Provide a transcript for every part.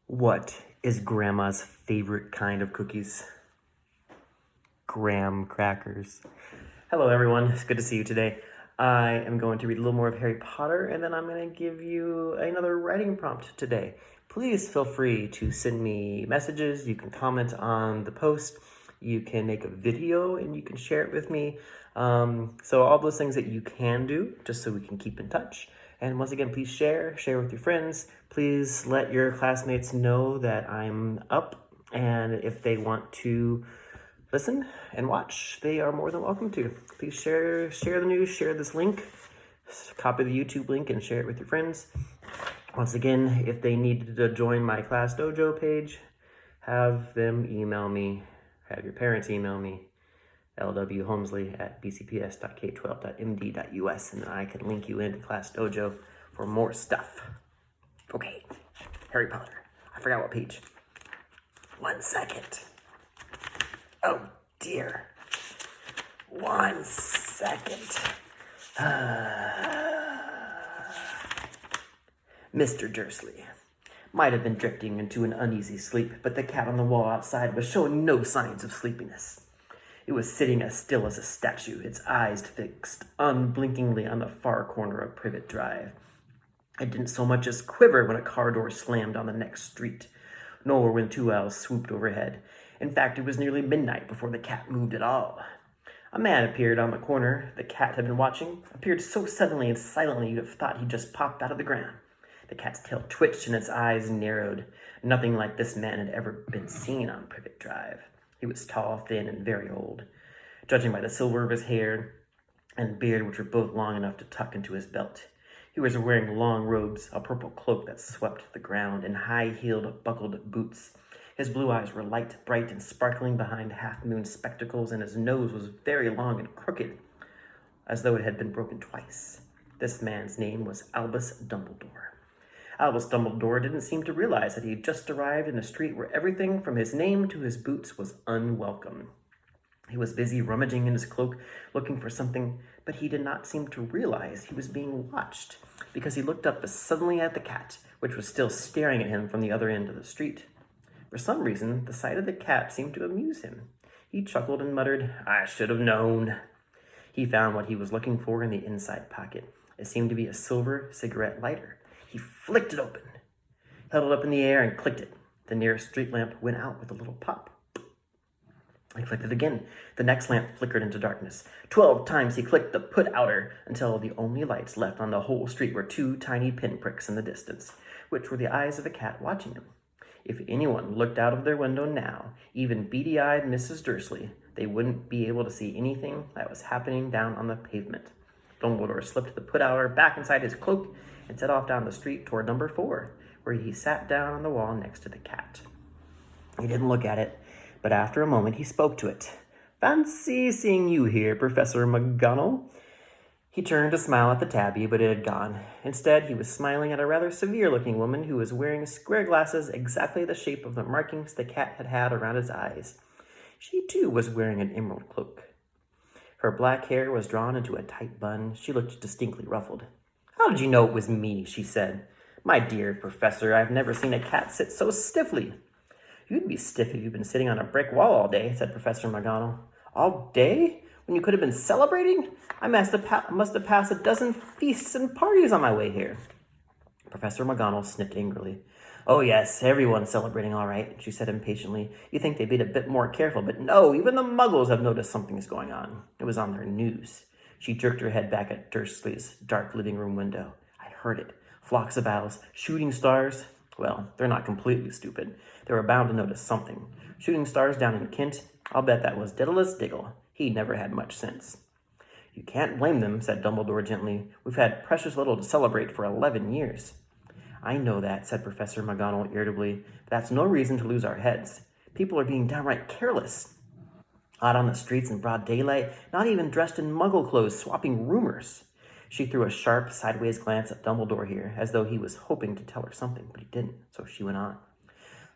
What is Grandma's favorite kind of cookies? Graham crackers. Hello everyone, it's good to see you today. I am going to read a little more of Harry Potter and then I'm going to give you another writing prompt today. Please feel free to send me messages, you can comment on the post, you can make a video and you can share it with me. So all those things that you can do just so we can keep in touch. And once again, please share with your friends. Please let your classmates know that I'm up, and if they want to listen and watch, they are more than welcome to. Please share the news, share this link, copy the YouTube link and share it with your friends. Once again, if they need to join my class dojo page, have them email me, have your parents email me, lwholmesley@bcps.k12.md.us, and then I can link you into Class Dojo for more stuff. Okay, Harry Potter. I forgot what page. 1 second. Oh dear. 1 second. Mr. Dursley might have been drifting into an uneasy sleep, but the cat on the wall outside was showing no signs of sleepiness. It was sitting as still as a statue, its eyes fixed unblinkingly on the far corner of Privet Drive. It didn't so much as quiver when a car door slammed on the next street, nor when 2 owls swooped overhead. In fact, it was nearly midnight before the cat moved at all. A man appeared on the corner the cat had been watching, appeared so suddenly and silently you'd have thought he'd just popped out of the ground. The cat's tail twitched and its eyes narrowed. Nothing like this man had ever been seen on Privet Drive. He was tall, thin, and very old, judging by the silver of his hair and beard, which were both long enough to tuck into his belt. He was wearing long robes, a purple cloak that swept the ground, and high-heeled, buckled boots. His blue eyes were light, bright, and sparkling behind half-moon spectacles, and his nose was very long and crooked, as though it had been broken twice. This man's name was Albus Dumbledore. Albus Dumbledore didn't seem to realize that he had just arrived in a street where everything from his name to his boots was unwelcome. He was busy rummaging in his cloak, looking for something, but he did not seem to realize he was being watched, because he looked up suddenly at the cat, which was still staring at him from the other end of the street. For some reason, the sight of the cat seemed to amuse him. He chuckled and muttered, "I should have known." He found what he was looking for in the inside pocket. It seemed to be a silver cigarette lighter. He flicked it open, held it up in the air, and clicked it. The nearest street lamp went out with a little pop. He clicked it again. The next lamp flickered into darkness. 12 times he clicked the put-outer until the only lights left on the whole street were 2 tiny pinpricks in the distance, which were the eyes of a cat watching him. If anyone looked out of their window now, even beady-eyed Mrs. Dursley, they wouldn't be able to see anything that was happening down on the pavement. Dumbledore slipped the put-outer back inside his cloak and set off down the street toward number 4, where he sat down on the wall next to the cat. He didn't look at it, but after a moment he spoke to it. "Fancy seeing you here, Professor McGonagall." He turned to smile at the tabby, but it had gone. Instead, he was smiling at a rather severe-looking woman who was wearing square glasses exactly the shape of the markings the cat had had around his eyes. She, too, was wearing an emerald cloak. Her black hair was drawn into a tight bun. She looked distinctly ruffled. "How did you know it was me?" she said. "My dear Professor, I've never seen a cat sit so stiffly." "You'd be stiff if you'd been sitting on a brick wall all day," said Professor McGonagall. "All day? When you could have been celebrating? I must have passed a dozen feasts and parties on my way here." Professor McGonagall sniffed angrily. "Oh yes, everyone's celebrating all right," she said impatiently. "You think they'd be a bit more careful, but no, even the muggles have noticed something is going on. It was on their news." She jerked her head back at Dursley's dark living room window. "I heard it. Flocks of owls, shooting stars. Well, they're not completely stupid. They were bound to notice something. Shooting stars down in Kent. I'll bet that was Diddleless Diggle. He never had much sense." "You can't blame them," said Dumbledore gently. "We've had precious little to celebrate for 11 years. "I know that," said Professor McGonagall irritably. "But that's no reason to lose our heads. People are being downright careless. Out on the streets in broad daylight, not even dressed in muggle clothes, swapping rumors." She threw a sharp, sideways glance at Dumbledore here, as though he was hoping to tell her something, but he didn't, so she went on.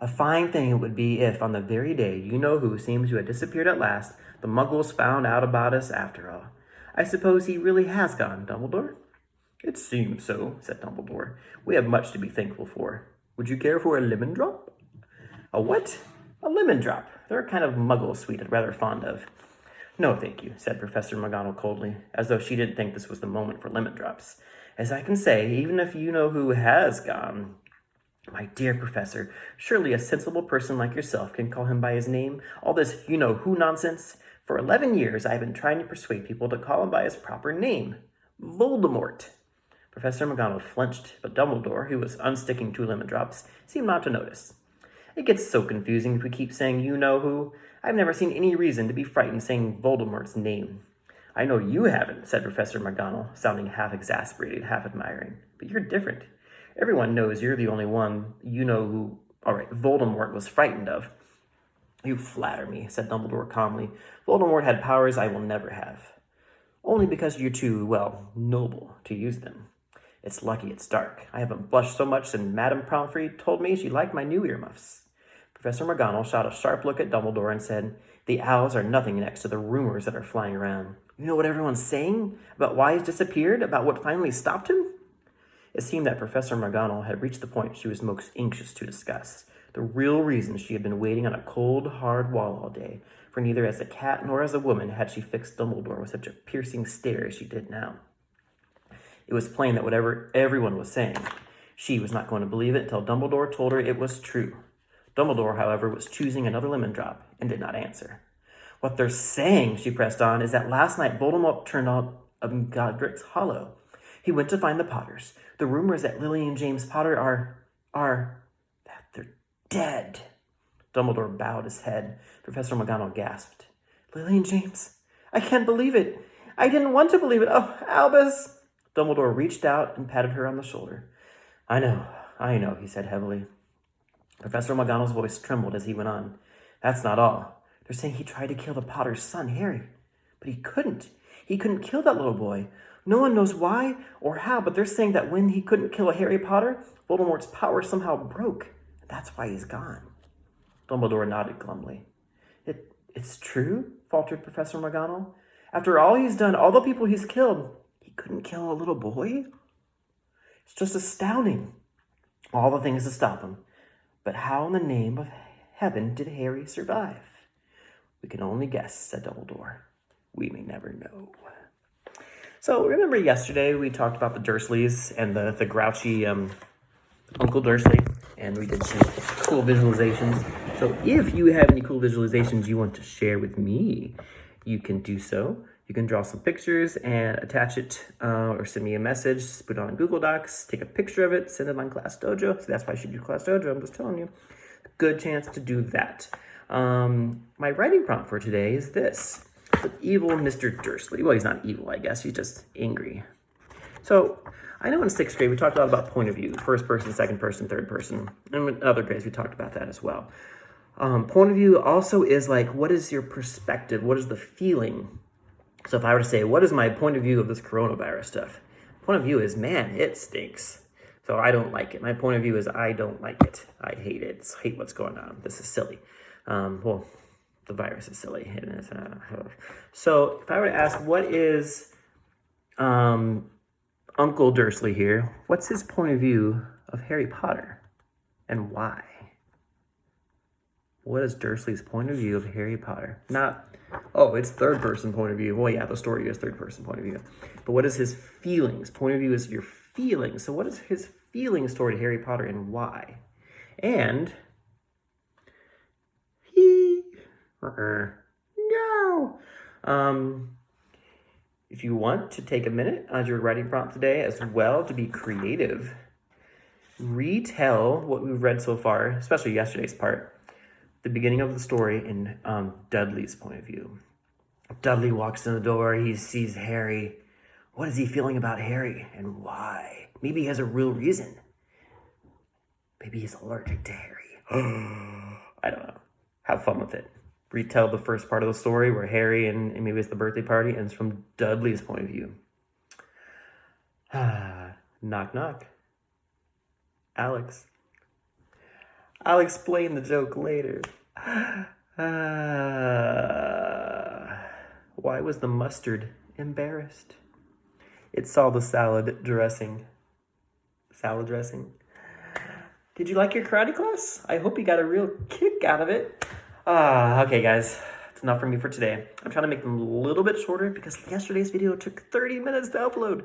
"A fine thing it would be if, on the very day you-know-who seems to have disappeared at last, the muggles found out about us after all. I suppose he really has gone, Dumbledore?" "It seems so," said Dumbledore. "We have much to be thankful for." Would you care for a lemon drop? A what? A lemon drop. They're a kind of muggle sweet I'm rather fond of. No, thank you, said Professor McGonagall coldly, as though she didn't think this was the moment for lemon drops. As I can say, even if you know who has gone. My dear Professor, surely a sensible person like yourself can call him by his name. All this you-know-who nonsense. For 11 years, I've been trying to persuade people to call him by his proper name. Voldemort. Professor McGonagall flinched, but Dumbledore, who was unsticking 2 lemon drops, seemed not to notice. It gets so confusing if we keep saying you-know-who. I've never seen any reason to be frightened saying Voldemort's name. I know you haven't, said Professor McGonagall, sounding half exasperated, half admiring. But you're different. Everyone knows you're the only one you know who, Voldemort was frightened of. You flatter me, said Dumbledore calmly. Voldemort had powers I will never have. Only because you're too, noble to use them. It's lucky it's dark. I haven't blushed so much since Madame Pomfrey told me she liked my new earmuffs. Professor McGonagall shot a sharp look at Dumbledore and said, The owls are nothing next to the rumors that are flying around. You know what everyone's saying? About why he's disappeared? About what finally stopped him? It seemed that Professor McGonagall had reached the point she was most anxious to discuss. The real reason she had been waiting on a cold, hard wall all day. For neither as a cat nor as a woman had she fixed Dumbledore with such a piercing stare as she did now. It was plain that whatever everyone was saying, she was not going to believe it until Dumbledore told her it was true. Dumbledore, however, was choosing another lemon drop and did not answer. What they're saying, she pressed on, is that last night Voldemort turned out of Godric's Hollow. He went to find the Potters. The rumor is that Lily and James Potter that they're dead. Dumbledore bowed his head. Professor McGonagall gasped. Lily and James? I can't believe it. I didn't want to believe it. Oh, Albus! Dumbledore reached out and patted her on the shoulder. I know, he said heavily. Professor McGonagall's voice trembled as he went on. That's not all. They're saying he tried to kill the Potter's son, Harry. But he couldn't. He couldn't kill that little boy. No one knows why or how, but they're saying that when he couldn't kill Harry Potter, Voldemort's power somehow broke. That's why he's gone. Dumbledore nodded glumly. It's true, faltered Professor McGonagall. After all he's done, all the people he's killed, he couldn't kill a little boy? It's just astounding. All the things to stop him. But how in the name of heaven did Harry survive? We can only guess, said Dumbledore. We may never know. So remember yesterday we talked about the Dursleys and the grouchy Uncle Dursley, and we did some cool visualizations. So if you have any cool visualizations you want to share with me, you can do so. You can draw some pictures and attach it or send me a message, put it on Google Docs, take a picture of it, send it on Class Dojo. So that's why I should do Class Dojo, I'm just telling you. Good chance to do that. My writing prompt for today is this. The evil Mr. Dursley. Well, he's not evil, I guess. He's just angry. So I know in 6th grade we talked a lot about point of view. First person, second person, third person. And in other grades we talked about that as well. Point of view also is like, what is your perspective? What is the feeling? So if I were to say, what is my point of view of this coronavirus stuff? Point of view is, man, it stinks. So I don't like it. My point of view is, I don't like it. I hate it. I hate what's going on. This is silly. The virus is silly. So if I were to ask, what is Uncle Dursley here? What's his point of view of Harry Potter and why? What is Dursley's point of view of Harry Potter? It's third person point of view. Well, yeah, the story is third person point of view. But what is his feelings? Point of view is your feelings. So what is his feelings toward Harry Potter and why? And if you want to take a minute as your writing prompt today as well to be creative, retell what we've read so far, especially yesterday's part, the beginning of the story in Dudley's point of view. Dudley walks in the door, he sees Harry. What is he feeling about Harry and why? Maybe he has a real reason. Maybe he's allergic to Harry. I don't know. Have fun with it. Retell the first part of the story where Harry and maybe it's the birthday party, and it's from Dudley's point of view. Knock, knock. Alex. I'll explain the joke later. Why was the mustard embarrassed? It saw the salad dressing. Salad dressing? Did you like your karate class? I hope you got a real kick out of it. Okay, guys. It's enough for me for today. I'm trying to make them a little bit shorter because yesterday's video took 30 minutes to upload.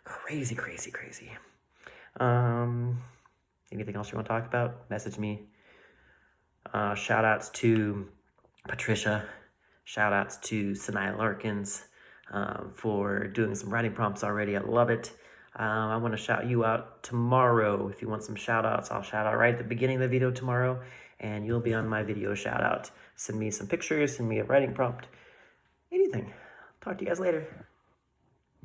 Crazy, crazy, crazy. Anything else you want to talk about? Message me. Shout outs to Patricia. Shout outs to Sanaya Larkins for doing some writing prompts already. I love it. I want to shout you out tomorrow. If you want some shout outs, I'll shout out right at the beginning of the video tomorrow, and you'll be on my video shout out. Send me some pictures, send me a writing prompt, anything. Talk to you guys later.